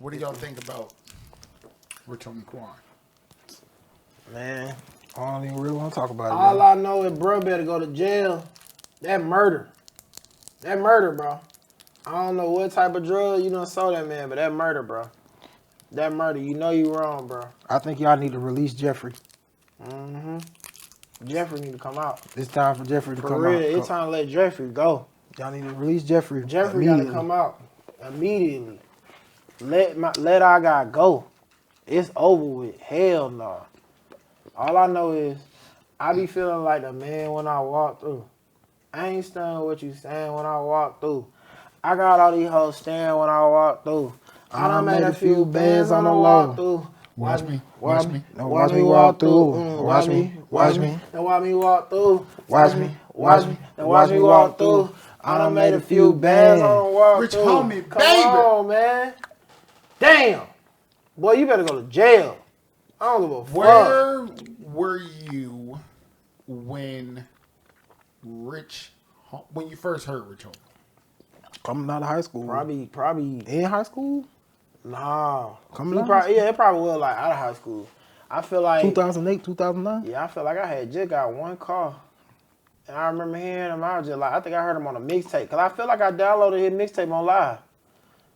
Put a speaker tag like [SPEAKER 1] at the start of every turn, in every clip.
[SPEAKER 1] What do y'all think about Rich Homie Quan?
[SPEAKER 2] Man,
[SPEAKER 3] I don't even really want to talk about it.
[SPEAKER 2] all I know is bro better go to jail. That murder. That murder, bro. I don't know what type of drug you done sold that man, but that murder, bro. That murder, you know you wrong, bro.
[SPEAKER 3] I think y'all need to release Jeffrey.
[SPEAKER 2] Mm-hmm. Jeffrey need to come out.
[SPEAKER 3] It's time for Jeffrey to
[SPEAKER 2] For
[SPEAKER 3] come
[SPEAKER 2] real,
[SPEAKER 3] out.
[SPEAKER 2] it's time to let Jeffrey go.
[SPEAKER 3] Y'all need to release Jeffrey.
[SPEAKER 2] Jeffrey gotta come out immediately. Let our guy go. It's over with. Hell no. All I know is I be feeling like a man when I walk through. I ain't stunned what you saying when I walk through. I got all these hoes staring when I walk through. I done made a few bands on the walk through.
[SPEAKER 1] Watch me.
[SPEAKER 2] Watch me walk through.
[SPEAKER 3] Watch me.
[SPEAKER 2] Now watch me walk through.
[SPEAKER 3] Watch me.
[SPEAKER 2] Now watch me walk through. I done made a few bands on the walk
[SPEAKER 1] Rich
[SPEAKER 2] through.
[SPEAKER 1] Homie,
[SPEAKER 2] Come
[SPEAKER 1] baby.
[SPEAKER 2] on, man. Damn. Boy, you better go to jail. I don't give a fuck.
[SPEAKER 1] Where were you when you first heard Rich Homie?
[SPEAKER 3] Coming out of high school.
[SPEAKER 2] Probably.
[SPEAKER 3] In high school?
[SPEAKER 2] Nah.
[SPEAKER 3] Coming out of high school?
[SPEAKER 2] Yeah, it probably was like out of high school. I feel like
[SPEAKER 3] 2008, 2009?
[SPEAKER 2] Yeah, I feel like I had just got one call. And I remember hearing him. I was just like, I think I heard him on a mixtape. Because I feel like I downloaded his mixtape on live.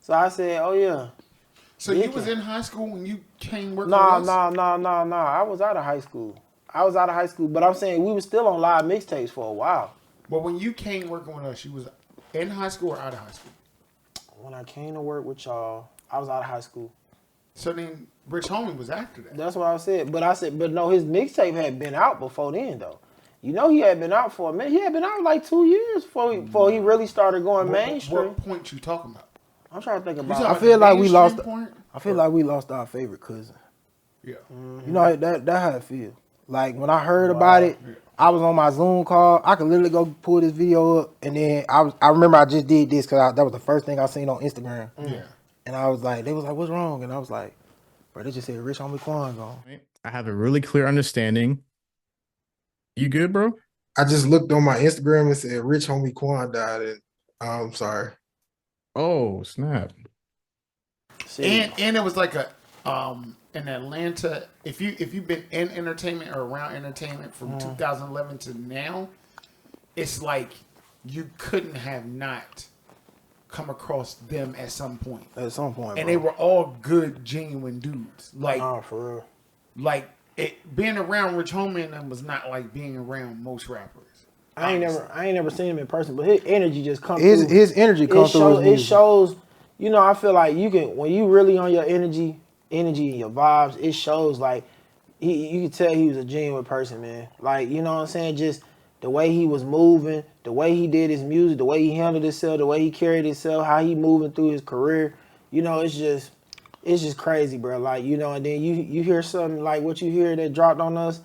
[SPEAKER 2] So I said, oh, yeah.
[SPEAKER 1] So you was in high school when you came working
[SPEAKER 2] Nah.
[SPEAKER 1] with us?
[SPEAKER 2] I was out of high school. But I'm saying we were still on live mixtapes for a while.
[SPEAKER 1] But when you came working with us, you was in high school or out of high school?
[SPEAKER 2] When I came to work with y'all, I was out of high school.
[SPEAKER 1] So then Rich Homie was after that.
[SPEAKER 2] That's what I said. But no, his mixtape had been out before then, though. You know he had been out for a minute. He had been out like 2 years before he really started going mainstream.
[SPEAKER 1] What point you talking about?
[SPEAKER 2] I'm trying to think about it.
[SPEAKER 3] I feel like we lost.
[SPEAKER 1] Point?
[SPEAKER 3] I feel like we lost our favorite cousin.
[SPEAKER 1] Yeah.
[SPEAKER 3] You know that how it feel. Like when I heard about it, I was on my Zoom call. I could literally go pull this video up, and then I remember I just did this because that was the first thing I seen on Instagram.
[SPEAKER 1] Yeah.
[SPEAKER 3] And I was like, they was like, what's wrong? And I was like, bro, they just said Rich Homie Quan gone.
[SPEAKER 4] I have a really clear understanding. You good, bro?
[SPEAKER 3] I just looked on my Instagram and said Rich Homie Quan died, and I'm sorry.
[SPEAKER 4] Oh, snap.
[SPEAKER 1] And it was like a in Atlanta, if you've been in entertainment or around entertainment from 2011 to now, it's like you couldn't have not come across them at some point.
[SPEAKER 3] At some point,
[SPEAKER 1] and they were all good, genuine dudes. Like,
[SPEAKER 2] for real.
[SPEAKER 1] Like being around Rich Homie and them was not like being around most rappers.
[SPEAKER 2] I ain't never seen him in person, but his energy just comes.
[SPEAKER 3] His energy comes through.
[SPEAKER 2] It shows. You know, I feel like you can when you really on your energy and your vibes. It shows like you can tell he was a genuine person, man. Like, you know what I'm saying? Just the way he was moving, the way he did his music, the way he handled himself, the way he carried himself, how he moving through his career. You know, it's just crazy, bro. Like, you know, and then you hear something like what you hear that dropped on us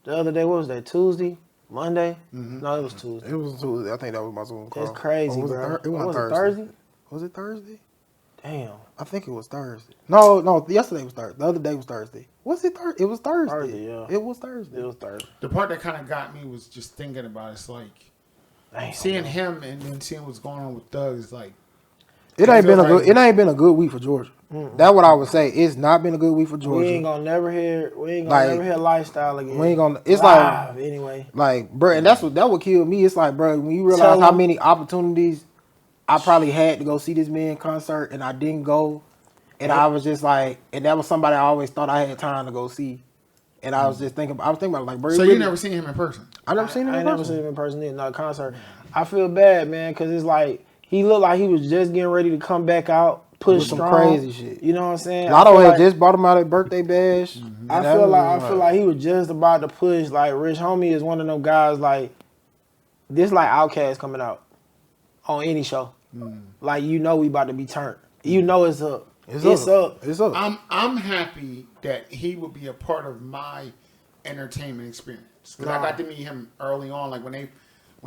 [SPEAKER 2] the other day. What was that? Tuesday? Monday? Mm-hmm. No, it was Tuesday.
[SPEAKER 3] It was Tuesday. I think that was my Zoom call.
[SPEAKER 2] It's crazy, bro.
[SPEAKER 3] It wasn't
[SPEAKER 2] Thursday.
[SPEAKER 3] Was it Thursday?
[SPEAKER 2] Damn.
[SPEAKER 3] I think it was Thursday. No, yesterday was Thursday. The other day was Thursday. Was it Thursday? It was Thursday.
[SPEAKER 2] Yeah.
[SPEAKER 3] It was Thursday.
[SPEAKER 2] It was Thursday.
[SPEAKER 1] The part that kind of got me was just thinking about it's like seeing him and then seeing what's going on with Thug is like
[SPEAKER 3] it ain't been a good week for Georgia. That's what I would say. It's not been a good week for Georgia.
[SPEAKER 2] We ain't gonna never hear lifestyle again.
[SPEAKER 3] We ain't gonna. It's
[SPEAKER 2] live,
[SPEAKER 3] like
[SPEAKER 2] anyway.
[SPEAKER 3] Like, bro, and that would kill me. It's like, bro, when you realize how many opportunities I probably had to go see this man concert and I didn't go, and I was just like, and that was somebody I always thought I had time to go see, and I was just thinking about like, bro.
[SPEAKER 1] So you never seen him in person?
[SPEAKER 3] I never seen him.
[SPEAKER 2] I never seen him in person. In no concert. I feel bad, man, because it's like he looked like he was just getting ready to come back out. Push
[SPEAKER 3] some
[SPEAKER 2] strong,
[SPEAKER 3] crazy shit.
[SPEAKER 2] You know what I'm saying?
[SPEAKER 3] Lotto had just bought him out at birthday bash.
[SPEAKER 2] Mm-hmm. I feel like he was just about to push. Like Rich Homie is one of them guys. Like this, like Outkast coming out on any show. Like you know we about to be turned. You know it's up. It's up.
[SPEAKER 1] I'm happy that he will be a part of my entertainment experience because I got to meet him early on. Like when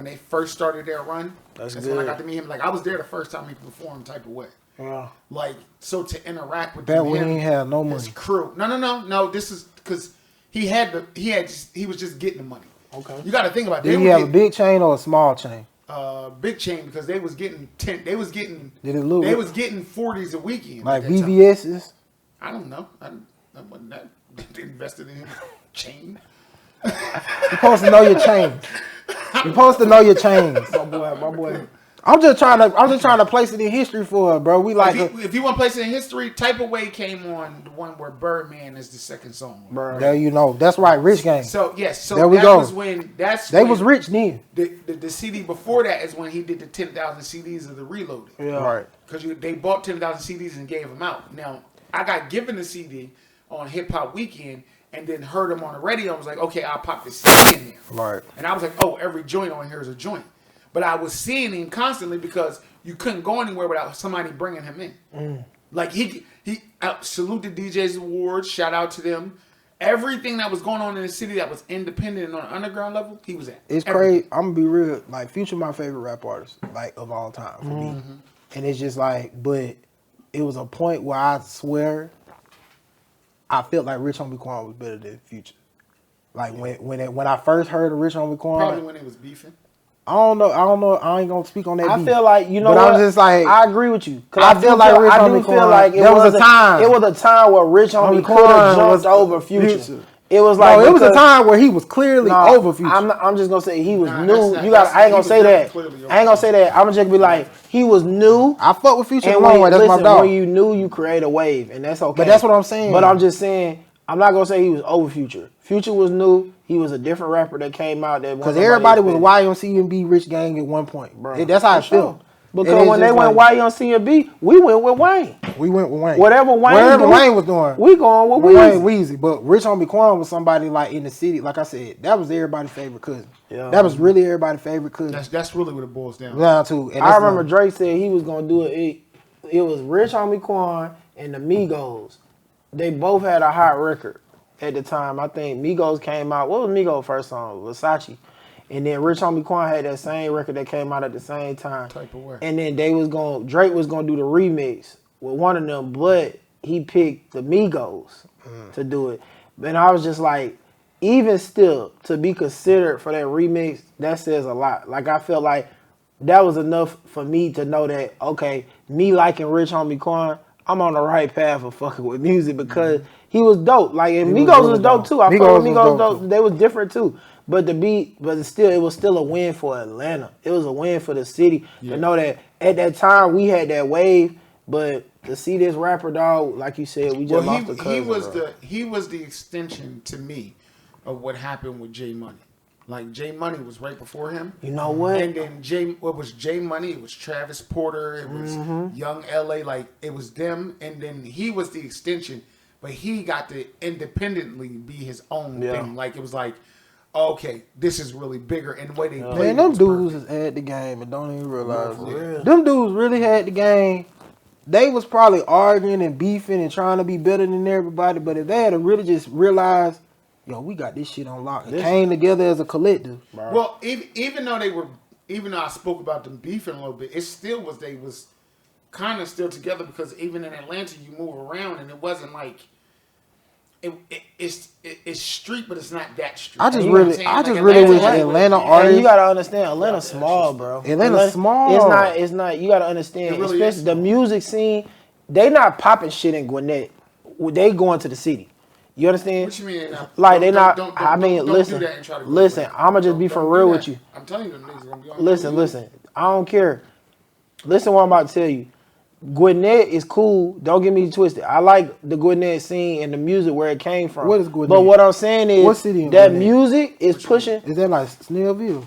[SPEAKER 1] they first started their run. That's when I got to meet him. Like I was there the first time he performed type of way.
[SPEAKER 2] Yeah.
[SPEAKER 1] Like, so to interact with
[SPEAKER 3] that we ain't have no money.
[SPEAKER 1] His crew. No. This is because he was just getting the money.
[SPEAKER 2] Okay.
[SPEAKER 1] You got to think about.
[SPEAKER 3] Did he have a big chain or a small chain?
[SPEAKER 1] Big Chain because they was getting 10. They was getting.
[SPEAKER 3] Did it look?
[SPEAKER 1] They was getting 40s a weekend.
[SPEAKER 3] like
[SPEAKER 1] at that time.
[SPEAKER 3] VVS's.
[SPEAKER 1] I don't know. I wasn't that invested in Chain.
[SPEAKER 3] You're supposed to know your chains. You're supposed to know your chains.
[SPEAKER 2] My boy.
[SPEAKER 3] I'm just trying to place it in history for her, bro. We like
[SPEAKER 1] If you want to place it in history, Type of Way came on the one where Birdman is the second song.
[SPEAKER 2] Bro.
[SPEAKER 3] there you know. That's right, Rich Gang.
[SPEAKER 1] So yes, so
[SPEAKER 3] There we
[SPEAKER 1] that
[SPEAKER 3] go.
[SPEAKER 1] was when
[SPEAKER 3] They was rich then.
[SPEAKER 1] The CD before that is when he did the 10,000 CDs of the Reloaded.
[SPEAKER 2] Yeah.
[SPEAKER 3] Right.
[SPEAKER 1] Because they bought 10,000 CDs and gave them out. Now I got given the CD on Hip Hop Weekend and then heard him on the radio. I was like, okay, I'll pop this CD in there.
[SPEAKER 3] Right.
[SPEAKER 1] And I was like, oh, every joint on here is a joint. But I was seeing him constantly because you couldn't go anywhere without somebody bringing him in. Like he salute the DJs Awards, shout out to them. Everything that was going on in the city that was independent and on an underground level, he was at.
[SPEAKER 3] It's crazy. I'm gonna be real. Like Future, my favorite rap artist, like of all time for me. And it's just like, but it was a point where I swear, I felt like Rich Homie Quan was better than Future. Like when I first heard of Rich Homie Quan,
[SPEAKER 1] Probably when they was beefing.
[SPEAKER 3] I don't know. I ain't gonna speak on that.
[SPEAKER 2] I
[SPEAKER 3] beef.
[SPEAKER 2] feel like you know
[SPEAKER 3] But
[SPEAKER 2] what?
[SPEAKER 3] I'm just like
[SPEAKER 2] I agree with you.
[SPEAKER 3] I feel like Rich
[SPEAKER 2] I do
[SPEAKER 3] Homie
[SPEAKER 2] feel
[SPEAKER 3] Quan,
[SPEAKER 2] like
[SPEAKER 3] there was a time.
[SPEAKER 2] It was a time where Rich Homie could
[SPEAKER 3] Quan
[SPEAKER 2] have jumped
[SPEAKER 3] was
[SPEAKER 2] over Future.
[SPEAKER 3] Future.
[SPEAKER 2] It was like
[SPEAKER 3] it was a
[SPEAKER 2] because-
[SPEAKER 3] time where he was clearly
[SPEAKER 2] No,
[SPEAKER 3] over Future.
[SPEAKER 2] I'm just gonna say he was
[SPEAKER 1] Nah,
[SPEAKER 2] new.
[SPEAKER 1] that's not-
[SPEAKER 2] You got. I ain't
[SPEAKER 1] he
[SPEAKER 2] gonna
[SPEAKER 1] was
[SPEAKER 2] say
[SPEAKER 1] very
[SPEAKER 2] that.
[SPEAKER 1] clearly
[SPEAKER 2] I ain't gonna say that. I'm just gonna be like he was new.
[SPEAKER 3] I fuck with Future a
[SPEAKER 2] And
[SPEAKER 3] long
[SPEAKER 2] when,
[SPEAKER 3] way. That's
[SPEAKER 2] listen,
[SPEAKER 3] my dog.
[SPEAKER 2] when you knew, you create a wave, and that's okay.
[SPEAKER 3] But that's what I'm saying.
[SPEAKER 2] But I'm just saying, I'm not gonna say he was over Future. Future was new. He was a different rapper that came out that
[SPEAKER 3] Because everybody was YMCMB Rich Gang at one point,
[SPEAKER 2] Bro,
[SPEAKER 3] That's how I
[SPEAKER 2] for sure.
[SPEAKER 3] felt.
[SPEAKER 2] Because when they went YMCMB, we went with Wayne.
[SPEAKER 3] We went with Wayne.
[SPEAKER 2] Whatever
[SPEAKER 3] Wherever
[SPEAKER 2] do,
[SPEAKER 3] Wayne was doing,
[SPEAKER 2] we going with
[SPEAKER 3] Wayne
[SPEAKER 2] Weezy.
[SPEAKER 3] Weezy. But Rich Homie Quan was somebody like in the city. Like I said, that was everybody's favorite cousin.
[SPEAKER 2] Yeah.
[SPEAKER 3] That was really everybody's favorite cousin.
[SPEAKER 1] That's really what it boils down.
[SPEAKER 3] Down to. And
[SPEAKER 2] I
[SPEAKER 3] that's
[SPEAKER 2] remember
[SPEAKER 3] like-
[SPEAKER 2] Drake said he was gonna do it. It was Rich Homie Quan and the Migos. They both had a hot record at the time. I think Migos came out. What was Migos' first song? Versace. And then Rich Homie Quan had that same record that came out at the same time.
[SPEAKER 1] Type of Way.
[SPEAKER 2] And then Drake was gonna do the remix with one of them, but he picked the Migos to do it. And I was just like, even still, to be considered for that remix, that says a lot. Like I felt like that was enough for me to know that, okay, me liking Rich Homie Quan, I'm on the right path of fucking with music because he was dope. Like and
[SPEAKER 3] He was
[SPEAKER 2] Migos
[SPEAKER 3] really
[SPEAKER 2] was dope
[SPEAKER 3] dope.
[SPEAKER 2] too. I fuck
[SPEAKER 3] Migos
[SPEAKER 2] with
[SPEAKER 3] was
[SPEAKER 2] Migos
[SPEAKER 3] dope,
[SPEAKER 2] dope. They was different too. But it was still a win for Atlanta. It was a win for the city to know that at that time we had that wave. But to see this rapper dog, like you said, we just lost the cousin.
[SPEAKER 1] He was the extension to me of what happened with J Money. Like J Money was right before him.
[SPEAKER 2] You know what?
[SPEAKER 1] And then J Money? It was Travis Porter. It was Young LA. Like it was them. And then he was the extension, but he got to independently be his own thing. Like it was like, okay, this is really bigger. And the way they played
[SPEAKER 3] Man,
[SPEAKER 1] it
[SPEAKER 3] them
[SPEAKER 1] was
[SPEAKER 3] dudes
[SPEAKER 1] perfect.
[SPEAKER 3] is at the game and don't even realize
[SPEAKER 2] for
[SPEAKER 3] it.
[SPEAKER 2] real.
[SPEAKER 3] Them dudes really had the game. They was probably arguing and beefing and trying to be better than everybody, but if they had to really just realize, yo, we got this shit on lock and came together as a collective.
[SPEAKER 1] Well, even though I spoke about them beefing a little bit, it still was they was kind of still together because even in Atlanta you move around and it wasn't like it's street, but it's not that street.
[SPEAKER 3] I just
[SPEAKER 1] You know what I'm
[SPEAKER 3] really,
[SPEAKER 1] saying?
[SPEAKER 3] I
[SPEAKER 1] Like
[SPEAKER 3] just really wish
[SPEAKER 1] Atlanta-
[SPEAKER 3] Atlanta
[SPEAKER 2] And
[SPEAKER 3] artists.
[SPEAKER 2] you gotta understand, Atlanta's small, bro.
[SPEAKER 3] Atlanta's small.
[SPEAKER 2] It's not. You gotta understand,
[SPEAKER 1] It really
[SPEAKER 2] especially
[SPEAKER 1] is
[SPEAKER 2] the music scene. They not popping shit in Gwinnett. They going to the city. You understand?
[SPEAKER 1] What you mean? They're not?
[SPEAKER 2] Like they not.
[SPEAKER 1] Don't
[SPEAKER 2] listen.
[SPEAKER 1] do that and try to go
[SPEAKER 2] Listen.
[SPEAKER 1] away.
[SPEAKER 2] I'ma just be
[SPEAKER 1] Don't
[SPEAKER 2] for
[SPEAKER 1] do
[SPEAKER 2] real
[SPEAKER 1] that.
[SPEAKER 2] with you.
[SPEAKER 1] I'm telling you, them niggas gonna be on.
[SPEAKER 2] Listen. I don't care. Listen, what I'm about to tell you. Gwinnett is cool. Don't get me twisted. I like the Gwinnett scene and the music where it came from.
[SPEAKER 3] What is Gwinnett?
[SPEAKER 2] But what I'm saying is
[SPEAKER 3] What city in
[SPEAKER 2] that
[SPEAKER 3] Gwinnett?
[SPEAKER 2] music is pushing.
[SPEAKER 3] Is that like Snellville?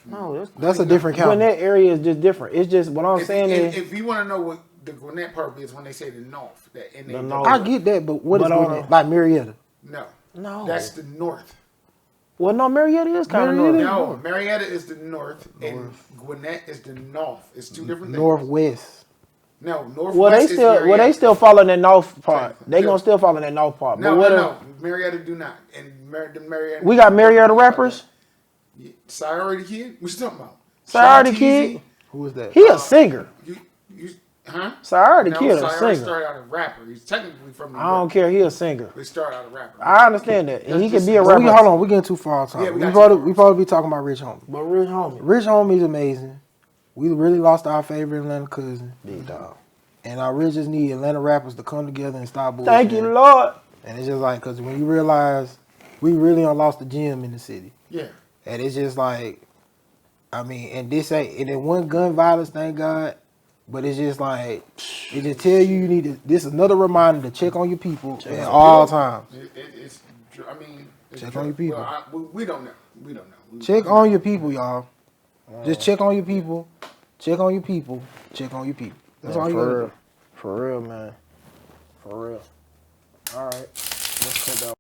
[SPEAKER 2] No,
[SPEAKER 3] That's a different county.
[SPEAKER 2] Gwinnett area is just different. It's just what I'm saying is.
[SPEAKER 1] If you want to know what the Gwinnett part is, when they say the north, that in
[SPEAKER 2] The
[SPEAKER 1] they-
[SPEAKER 2] north.
[SPEAKER 3] I get that, but what is
[SPEAKER 2] But on
[SPEAKER 3] Gwinnett?
[SPEAKER 2] a-
[SPEAKER 3] Like Marietta?
[SPEAKER 2] No.
[SPEAKER 1] that's the north.
[SPEAKER 2] Well, no, Marietta is kind of
[SPEAKER 3] Marietta
[SPEAKER 2] north.
[SPEAKER 1] No, Marietta is the north, and Gwinnett is the north. It's two different things.
[SPEAKER 3] Northwest.
[SPEAKER 1] No, northwest
[SPEAKER 2] Well, they
[SPEAKER 1] is
[SPEAKER 2] still
[SPEAKER 1] Marietta.
[SPEAKER 2] follow that north part.
[SPEAKER 1] Same.
[SPEAKER 2] They
[SPEAKER 1] Yeah.
[SPEAKER 2] gonna still follow that north part.
[SPEAKER 1] No,
[SPEAKER 2] but what
[SPEAKER 1] no. Marietta do not. And the Marietta.
[SPEAKER 2] we got Marietta rappers.
[SPEAKER 1] Sorry, the Kid. What you talking about?
[SPEAKER 2] Sorry, the
[SPEAKER 1] Sean
[SPEAKER 2] Kid.
[SPEAKER 1] Teasy.
[SPEAKER 3] Who is that?
[SPEAKER 2] He a singer.
[SPEAKER 1] Huh?
[SPEAKER 2] Sorry, the
[SPEAKER 1] No,
[SPEAKER 2] Kid a
[SPEAKER 1] Sorry
[SPEAKER 2] singer.
[SPEAKER 1] started out a rapper. He's technically from New
[SPEAKER 2] I don't
[SPEAKER 1] York.
[SPEAKER 2] care. He a singer.
[SPEAKER 1] He started out a rapper.
[SPEAKER 2] I understand that, and he
[SPEAKER 1] That's
[SPEAKER 2] can be a
[SPEAKER 1] just-
[SPEAKER 2] rapper.
[SPEAKER 3] Hold on, we getting too far on time.
[SPEAKER 1] Yeah, we
[SPEAKER 3] we
[SPEAKER 1] got
[SPEAKER 3] probably
[SPEAKER 1] too far.
[SPEAKER 3] we probably be talking about Rich Homie.
[SPEAKER 2] But Rich Homie.
[SPEAKER 3] Rich Homie's amazing. We really lost our favorite Atlanta cousin.
[SPEAKER 2] Big dog.
[SPEAKER 3] And I really just need Atlanta rappers to come together and stop bullshit.
[SPEAKER 2] Thank you, Lord.
[SPEAKER 3] And it's just like, because when you realize we really done lost the gym in the city.
[SPEAKER 1] Yeah.
[SPEAKER 3] And it's just like, I mean, and this ain't, and it wasn't gun violence, thank God. But it's just like, it just tell you need to, this is another reminder to check on your people at all times.
[SPEAKER 1] It's I mean, it's
[SPEAKER 3] Check on your people.
[SPEAKER 1] Well, we don't know. We don't know.
[SPEAKER 3] Check on your people, y'all. Just check on your people. Check on your people. Check on your people. That's all you gotta do.
[SPEAKER 2] For real, man. For real. All right. Let's put that